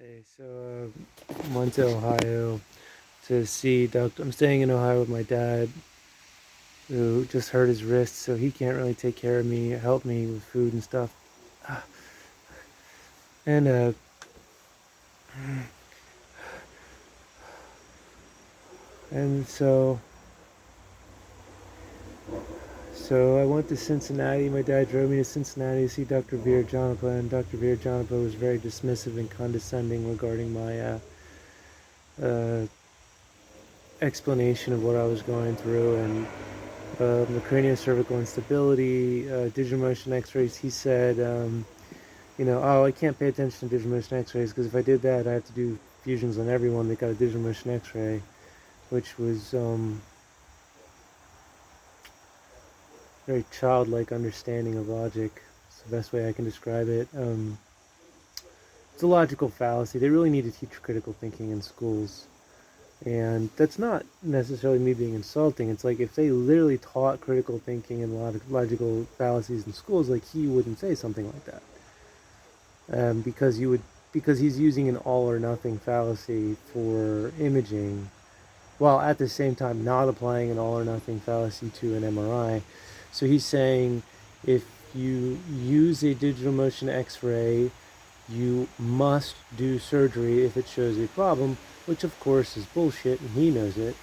Hey, so I went to Ohio to see Doctor. I'm staying in Ohio with my dad, who just hurt his wrist, so he can't really take care of me, help me with food and stuff. And and so I went to Cincinnati. My dad drove me to Cincinnati to see Dr. Virojanapa, and Dr. Virojanapa was very dismissive and condescending regarding my uh, explanation of what I was going through and the craniocervical instability, digital motion X-rays. He said, oh, I can't pay attention to digital motion X-rays because if I did that, I have to do fusions on everyone that got a digital motion X-ray, which was very childlike understanding of logic. It's the best way I can describe it. It's a logical fallacy. They really need to teach critical thinking in schools. And that's not necessarily me being insulting. It's like if they literally taught critical thinking and logical fallacies in schools, like he wouldn't say something like that. Because he's using an all or nothing fallacy for imaging, while at the same time not applying an all or nothing fallacy to an MRI. So he's saying if you use a digital motion X-ray, you must do surgery if it shows a problem, which of course is bullshit, and he knows it.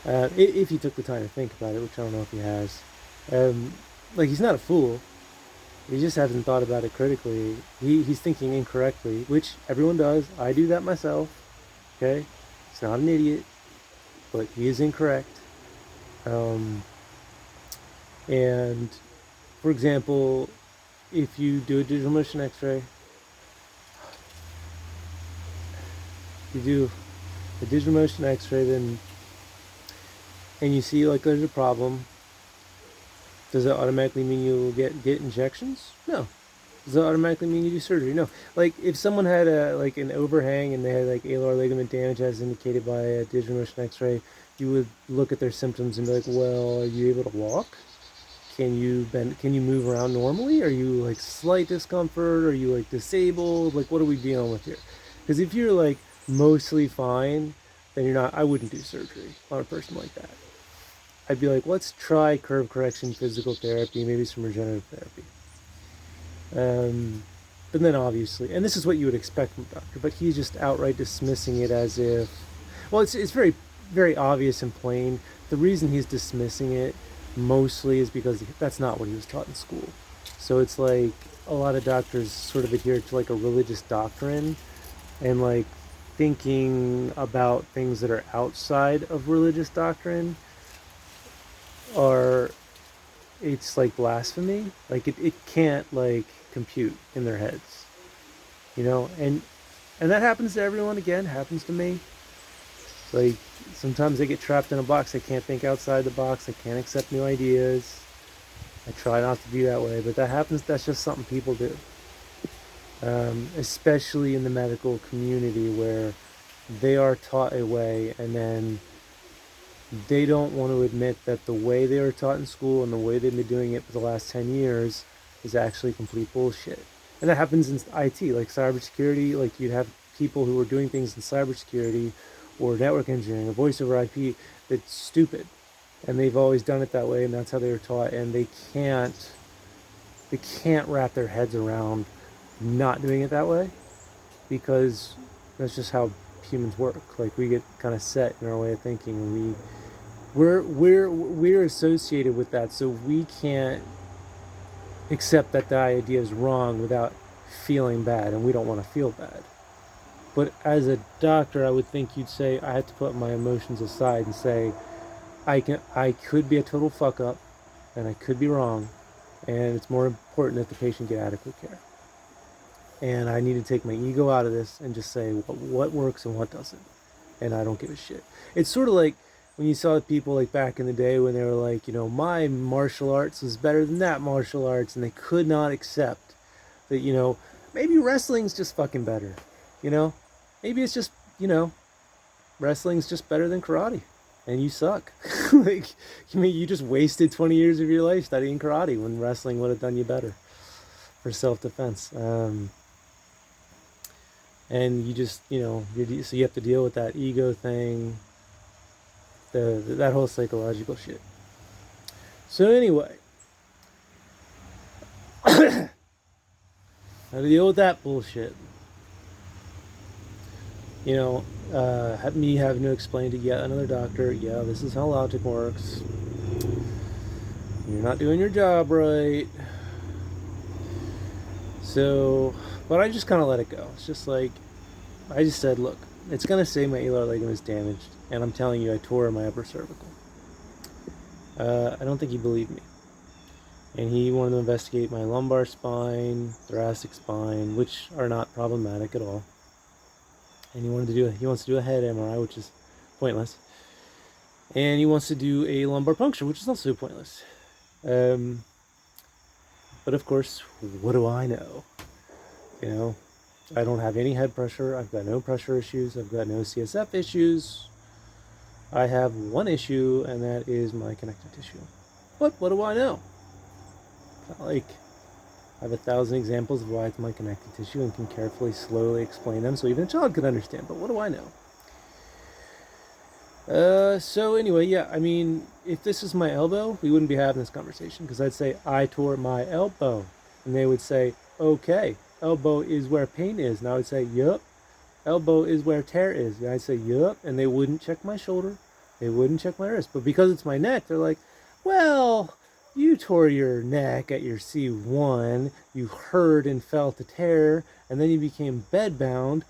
If he took the time to think about it, which I don't know if he has. He's not a fool. He just hasn't thought about it critically. He's thinking incorrectly, which everyone does. I do that myself. Okay? He's not an idiot, but he is incorrect. And, for example, if you do a digital motion X-ray, you do a digital motion X-ray, then, and you see like there's a problem, does it automatically mean you'll get injections? No. Does it automatically mean you do surgery? No. Like if someone had an overhang and they had like alar ligament damage as indicated by a digital motion X-ray, you would look at their symptoms and be like, well, are you able to walk? Can you bend? Can you move around normally? Are you like slight discomfort? Are you like disabled? Like what are we dealing with here? Because if you're like mostly fine, then you're not. I wouldn't do surgery on a person like that. I'd be like, let's try curve correction, physical therapy, maybe some regenerative therapy. But then obviously, and this is what you would expect from a doctor, but he's just outright dismissing it as if, well, it's very, very obvious and plain. The reason he's dismissing it mostly is because that's not what he was taught in school. So it's like a lot of doctors sort of adhere to like a religious doctrine and like thinking about things that are outside of religious doctrine are, it's like blasphemy. Like it can't like compute in their heads, and that happens to everyone. Again, happens to me. Like sometimes they get trapped in a box. They can't think outside the box. They can't accept new ideas. I try not to be that way, but that happens. That's just something people do, especially in the medical community where they are taught a way and then they don't want to admit that the way they were taught in school and the way they've been doing it for the last 10 years is actually complete bullshit. And that happens in IT, like cybersecurity. Like you'd have people who are doing things in cybersecurity or network engineering or voice over IP that's stupid. And they've always done it that way, and that's how they were taught. And they can't wrap their heads around not doing it that way because that's just how humans work. Like we get kind of set in our way of thinking, and we're associated with that, so we can't accept that the idea is wrong without feeling bad, and we don't want to feel bad. But as a doctor, I would think you'd say I have to put my emotions aside and say I could be a total fuck up, and I could be wrong, and it's more important that the patient get adequate care. And I need to take my ego out of this and just say what works and what doesn't. And I don't give a shit. It's sort of like when you saw people like back in the day when they were like, my martial arts is better than that martial arts. And they could not accept that, maybe wrestling's just fucking better. Maybe it's just, wrestling's just better than karate. And you suck. You just wasted 20 years of your life studying karate when wrestling would have done you better for self-defense. and you just, so you have to deal with that ego thing, that whole psychological shit. So anyway, how to deal with that bullshit? Me having to explain to yet another doctor, yeah, this is how logic works. You're not doing your job right. So, but I just kind of let it go. It's just like, I just said, look, it's going to say my alar ligament is damaged, and I'm telling you I tore my upper cervical. I don't think he believed me. And he wanted to investigate my lumbar spine, thoracic spine, which are not problematic at all. And he wants to do a head MRI, which is pointless. And he wants to do a lumbar puncture, which is also pointless. But of course, what do I know? I don't have any head pressure. I've got no pressure issues. I've got no CSF issues. I have one issue, and that is my connective tissue. But what do I know? It's not like I have 1,000 examples of why it's my connective tissue and can carefully, slowly explain them so even a child could understand. But what do I know? So anyway, yeah, I mean, if this is my elbow, we wouldn't be having this conversation, because I'd say, I tore my elbow. And they would say, okay, elbow is where pain is. And I would say, yup. Elbow is where tear is. And I'd say, yup. And they wouldn't check my shoulder. They wouldn't check my wrist. But because it's my neck, they're like, well, you tore your neck at your C1. You heard and felt a tear. And then you became bedbound.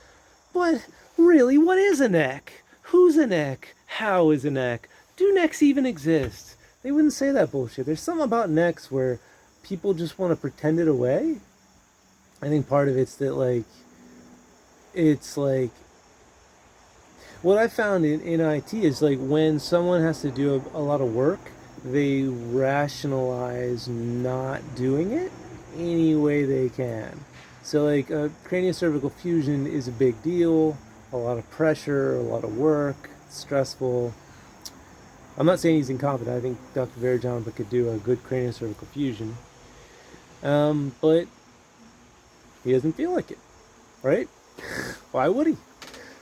But really, what is a neck? Who's a neck? How is a neck? Do necks even exist? They wouldn't say that bullshit. There's something about necks where people just want to pretend it away. I think part of it's that, it's like, what I found in IT is, like, when someone has to do a lot of work, they rationalize not doing it any way they can. So, like, craniocervical fusion is a big deal, a lot of pressure, a lot of work, it's stressful. I'm not saying he's incompetent. I think Dr. virojanapa could do a good craniocervical fusion. But he doesn't feel like it, right? Why would he?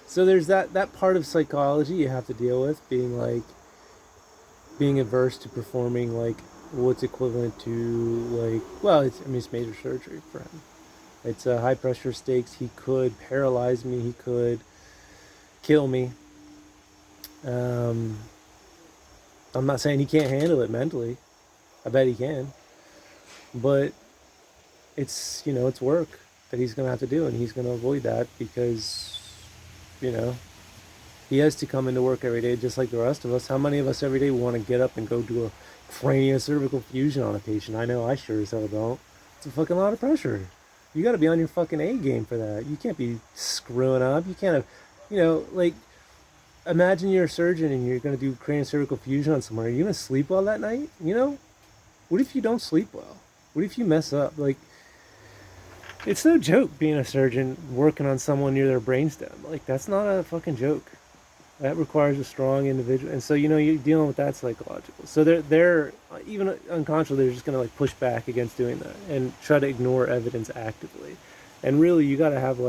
So there's that part of psychology you have to deal with, being averse to performing, what's equivalent to, it's major surgery for him. It's a high pressure stakes. He could paralyze me. He could kill me. I'm not saying he can't handle it mentally. I bet he can. But it's work that he's going to have to do, and he's going to avoid that because, he has to come into work every day just like the rest of us. How many of us every day want to get up and go do a craniocervical fusion on a patient? I know I sure as hell don't. It's a fucking lot of pressure. You got to be on your fucking A game for that. You can't be screwing up. You can't have, imagine you're a surgeon and you're going to do craniocervical fusion on someone. Are you going to sleep well that night? What if you don't sleep well? What if you mess up? It's no joke being a surgeon working on someone near their brainstem. That's not a fucking joke. That requires a strong individual. And so, you're dealing with that psychological. So they're even unconsciously, they're just going to push back against doing that and try to ignore evidence actively. And really, you got to have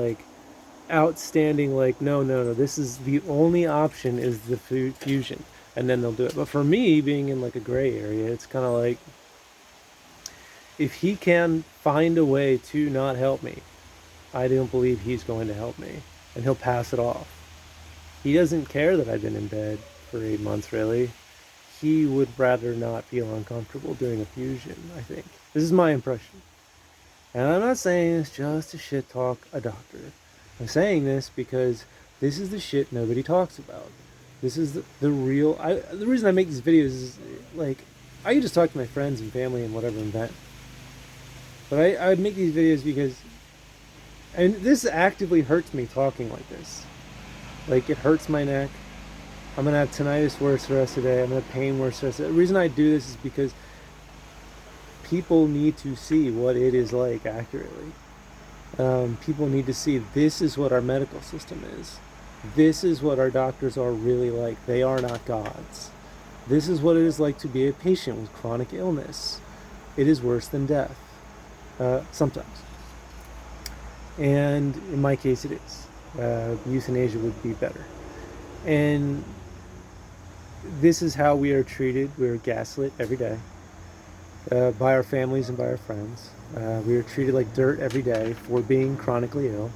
outstanding, no, this is the only option is the fusion. And then they'll do it. But for me, being in a gray area, it's kind of if he can find a way to not help me, I don't believe he's going to help me. And he'll pass it off. He doesn't care that I've been in bed for 8 months, really. He would rather not feel uncomfortable doing a fusion, I think. This is my impression. And I'm not saying this just to shit talk a doctor. I'm saying this because this is the shit nobody talks about. This is the real... the reason I make these videos is, I could just talk to my friends and family and whatever and vent. But I would make these videos because... And this actively hurts me talking like this. It hurts my neck. I'm going to have tinnitus worse the rest of the day. I'm going to have pain worse the rest of the day. The reason I do this is because people need to see what it is like accurately. People need to see this is what our medical system is. This is what our doctors are really like. They are not gods. This is what it is like to be a patient with chronic illness. It is worse than death. Sometimes. And in my case, it is. euthanasia would be better. And this is how we are treated. We are gaslit every day by our families and by our friends. We are treated like dirt every day for being chronically ill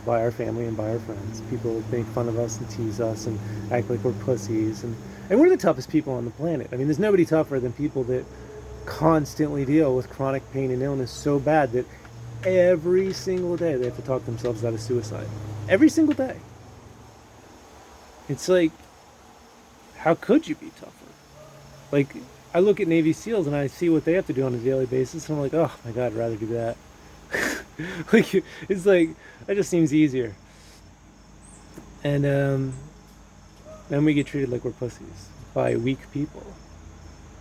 by our family and by our friends. People make fun of us and tease us and act like we're pussies. And we're the toughest people on the planet. I mean, there's nobody tougher than people that constantly deal with chronic pain and illness so bad that every single day they have to talk themselves out of suicide. Every single day. It's like, how could you be tougher? Like, I look at Navy SEALs and I see what they have to do on a daily basis, and I'm like, oh my god, I'd rather do that. Like, it's like, that just seems easier. And then we get treated like we're pussies by weak people.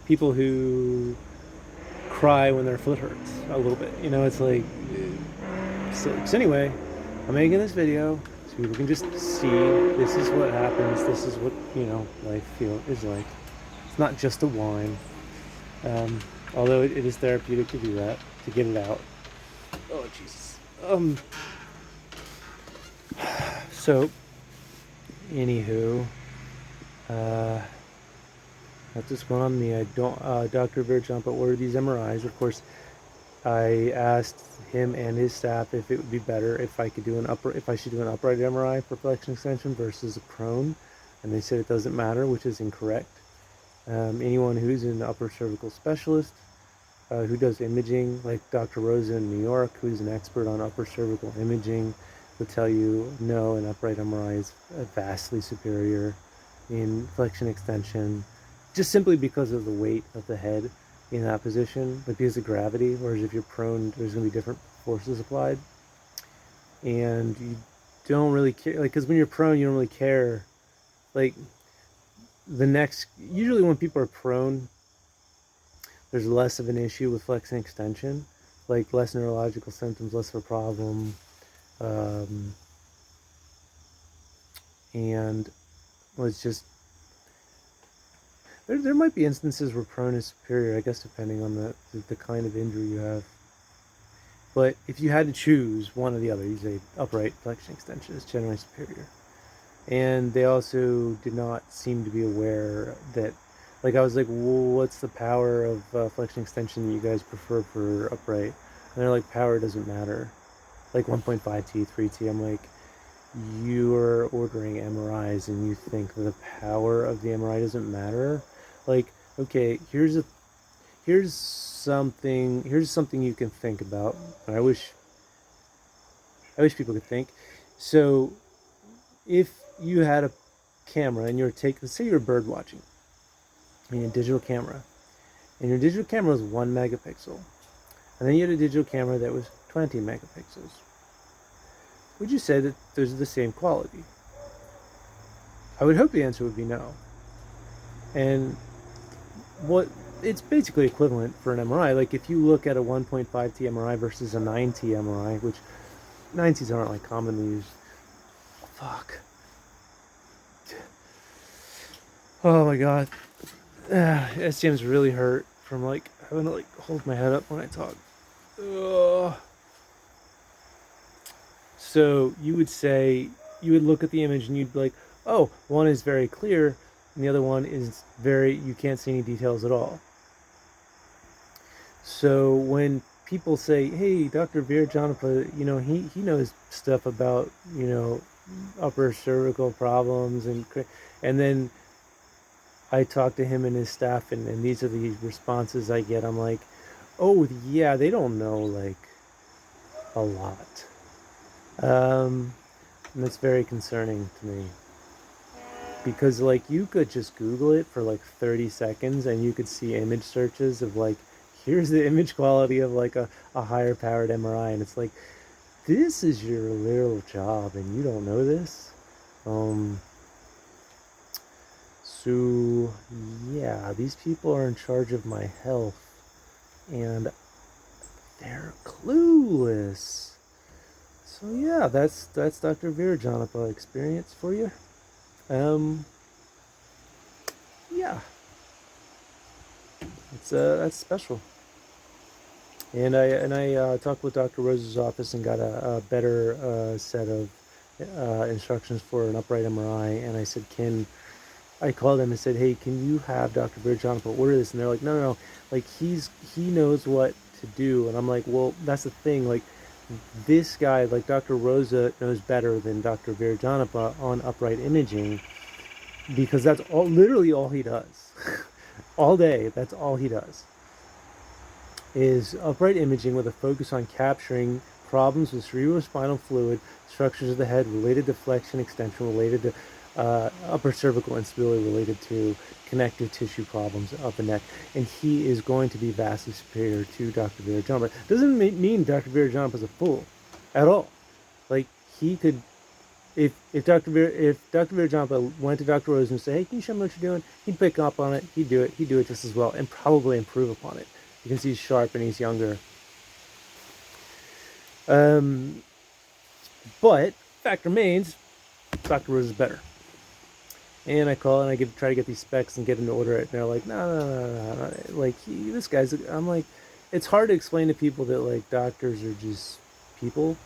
People who cry when their foot hurts a little bit. You know, it's like, so anyway, I'm making this video so people can just see this is what happens. This is what, you know, life is like. It's not just a whine. Although it is therapeutic to do that, to get it out. Oh, Jesus. So, anywho, that's just going on me. I don't, Dr. Virojanapa ordered these MRIs. Of course, I asked him and his staff if it would be better if I should do an upright MRI for flexion extension versus a prone, and they said it doesn't matter, which is incorrect. Anyone who's an upper cervical specialist who does imaging, like Dr. Rosa in New York, who's an expert on upper cervical imaging, will tell you no, an upright MRI is vastly superior in flexion extension, just simply because of the weight of the head in that position, like because of gravity, whereas if you're prone, there's going to be different forces applied. And you don't really care, like, because when you're prone, you don't really care, like, usually when people are prone, there's less of an issue with flexion extension, like less neurological symptoms, less of a problem, and it's just, there might be instances where prone is superior, I guess, depending on the kind of injury you have. But if you had to choose one or the other, you say upright flexion extension is generally superior. And they also did not seem to be aware that, like, I was like, well, what's the power of flexion extension that you guys prefer for upright? And they're like, power doesn't matter. Like 1.5T, 3T. I'm like, you are ordering MRIs and you think the power of the MRI doesn't matter? Like, okay, here's something you can think about. And I wish people could think. So if you had a camera and let's say you're bird watching, and a digital camera, and your digital camera was 1 megapixel, and then you had a digital camera that was 20 megapixels, would you say that those are the same quality? I would hope the answer would be no. And it's basically equivalent for an MRI. Like, if you look at a 1.5T MRI versus a 9T MRI, which 9Ts aren't like commonly used. Fuck. Oh my god. SGM's really hurt from like having to like hold my head up when I talk. Ugh. So you would look at the image and you'd be like, oh, one is very clear and the other one is you can't see any details at all. So when people say, hey, Dr. Virojanapa, you know, he knows stuff about, you know, upper cervical problems, and then I talk to him and his staff, and these are the responses I get. I'm like, oh yeah, they don't know like a lot. And that's very concerning to me, because like you could just Google it for like 30 seconds and you could see image searches of like, here's the image quality of like a higher powered MRI, and it's like, this is your literal job and you don't know this. So yeah, these people are in charge of my health and they're clueless. So yeah, that's Dr. Virojanapa experience for you. Yeah, that's special. And I talked with Dr. Rose's office and got a better set of instructions for an upright MRI, and I said, I called them and said, hey, can you have Dr. Virojanapa order this? And they're like, no, like he knows what to do. And I'm like, well, that's the thing. Like this guy, like Dr. Rosa knows better than Dr. Virojanapa on upright imaging, because that's literally all he does. All day, that's all he does. Is upright imaging with a focus on capturing problems with cerebrospinal fluid, structures of the head related to flexion extension, related to upper cervical instability, related to connective tissue problems of the neck. And he is going to be vastly superior to Dr. Virojanapa. Doesn't mean Dr. Virojanapa is a fool at all. Like, he could, if Dr. Virojanapa went to Dr. Rose and said, hey, can you show me what you're doing? He'd pick up on it. He'd do it just as well, and probably improve upon it, because he's sharp and he's younger. But fact remains, Dr. Rose is better. And I call and I try to get these specs and get him to order it. And they're like, no. Like, this guy's, I'm like, it's hard to explain to people that, like, doctors are just people.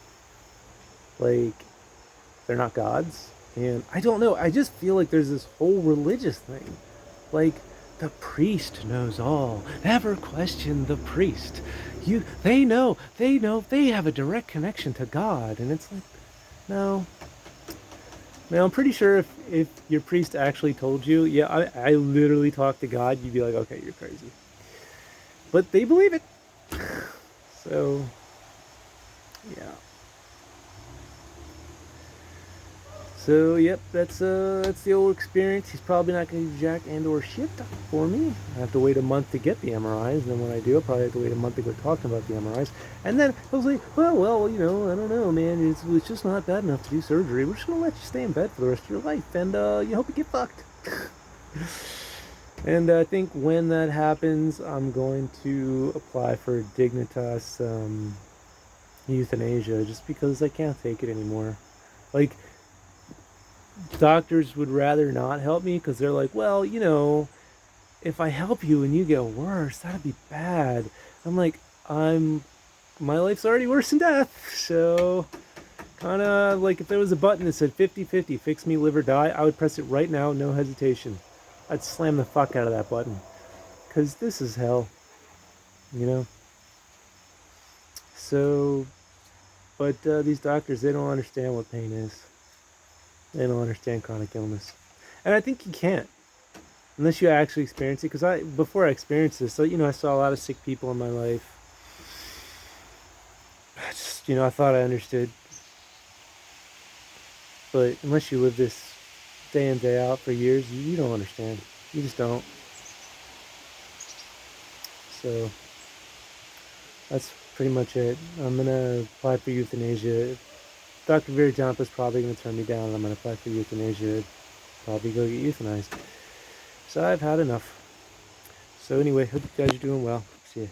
Like, they're not gods. And I don't know. I just feel like there's this whole religious thing. Like, the priest knows all. Never question the priest. They know, they have a direct connection to God. And it's like, no. Now, I'm pretty sure if your priest actually told you, yeah, I literally talked to God, you'd be like, okay, you're crazy. But they believe it. So, yeah. So, yep, that's the old experience. He's probably not going to do jack and or shit for me. I have to wait a month to get the MRIs, and then when I do, I'll probably have to wait a month to go talk about the MRIs. And then I was like, well, I don't know, man. It's just not bad enough to do surgery. We're just going to let you stay in bed for the rest of your life, and you hope you get fucked. And I think when that happens, I'm going to apply for Dignitas euthanasia, just because I can't take it anymore. Like, doctors would rather not help me because they're like, well, if I help you and you get worse, that'd be bad. I'm like, my life's already worse than death. So, kind of like, if there was a button that said 50-50, fix me, live or die, I would press it right now, no hesitation. I'd slam the fuck out of that button. Because this is hell. So, but these doctors, they don't understand what pain is. They don't understand chronic illness. And I think you can't, unless you actually experience it. Because before I experienced this, so, I saw a lot of sick people in my life. I thought I understood. But unless you live this day in, day out for years, you don't understand. You just don't. So, that's pretty much it. I'm going to apply for euthanasia. Dr. Virojanapa is probably going to turn me down, and I'm going to apply for euthanasia. Probably go get euthanized. So I've had enough. So anyway, hope you guys are doing well. See ya.